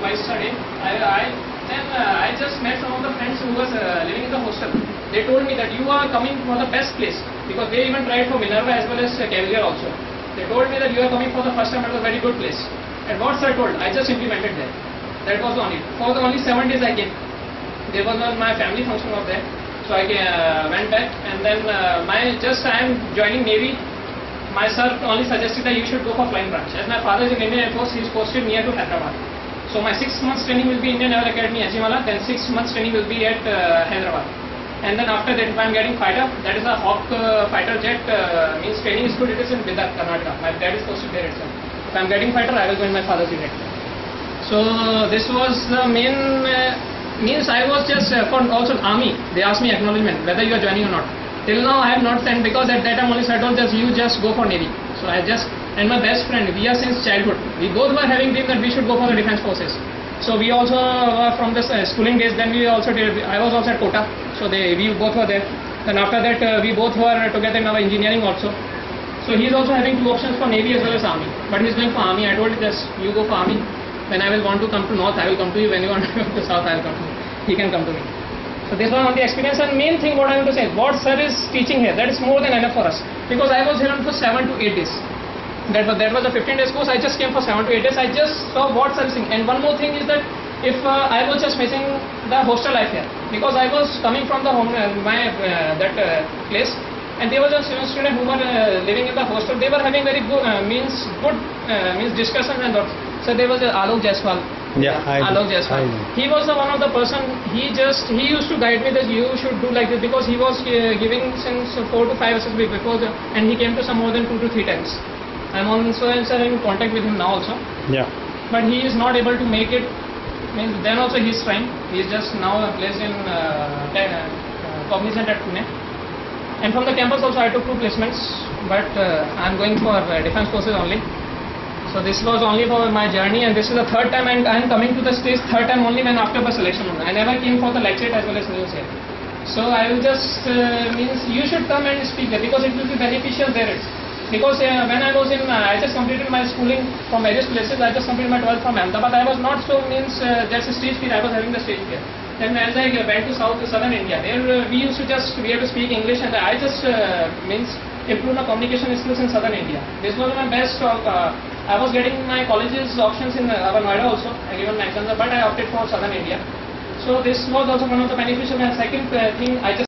twice a day. I just met some of the friends who was living in the hostel. They told me that you are coming for the best place, because they even tried for Minerva as well as Cavalier also. They told me that you are coming for the first time at a very good place. And what sir told, I just implemented there. That was on it. For the only 7 days I came. There was my family function was there. So I went back, and then I am joining Navy. My sir only suggested that you should go for flying branch. As my father is in Indian Air Force, he is posted near to Hyderabad. So my 6 months training will be Indian Naval Academy, Ajimala. Then 6 months training will be at Hyderabad. And then after that, if I am getting fighter, that is a Hawk fighter jet. Means training school. It is in Bidar, Karnataka. My dad is posted there itself. If I am getting fighter, I will go in my father's unit. So this was the main. Means I was just for also army. They asked me acknowledgement whether you are joining or not. Till now I have not sent, because at that time only I told you just go for Navy. So I just, and my best friend, we are since childhood. We both were having dream that we should go for the defense forces. So we also were from the schooling days. Then we also did. I was also at Kota. So we both were there. Then after that we both were together in our engineering also. So he is also having 2 options for Navy as well as army. But he is going for army. I told him just you go for army. When I will want to come to north, I will come to you. When you want to come to south, I will come to you. He can come to me. So this was on the experience. And main thing what I want to say, what sir is teaching here, that is more than enough for us. Because I was here for 7 to 8 days. That was a 15 days course. I just came for 7 to 8 days. I just saw what sir is saying. And one more thing is that if I was just missing the hostel life here, because I was coming from the home, place, and there was a student who were living in the hostel. They were having very good means discussion and thoughts. So there was Alok Jaiswal. Yeah, Alok Jaiswal. He was one of the person. He used to guide me that you should do like this, because he was giving since 4 to 5 SSB before, and he came to some more than 2 to 3 times. I'm also in contact with him now also. Yeah. But he is not able to make it. Means then also he is trying. He is just now placed in Cognizant at Pune. And from the campus also I took 2 placements. But I'm going for defense forces only. So this was only for my journey, and this is the 3rd time, and I am coming to the stage 3rd time only when after the selection. I never came for the lecture as well as news here. So I will just means you should come and speak there, because it will be beneficial there. Because when I was in, I just completed my schooling from various places. I just completed my 12th from Ahmedabad. I was not so means just a stage fear. I was having the stage fear. Then as I went to southern India, there we used to we have to speak English, and I just means improve my communication skills in southern India. This was my best. I was getting my colleges options in Noida also. I given my exams, but I opted for southern India. So this was also one of the beneficial. And second thing, I just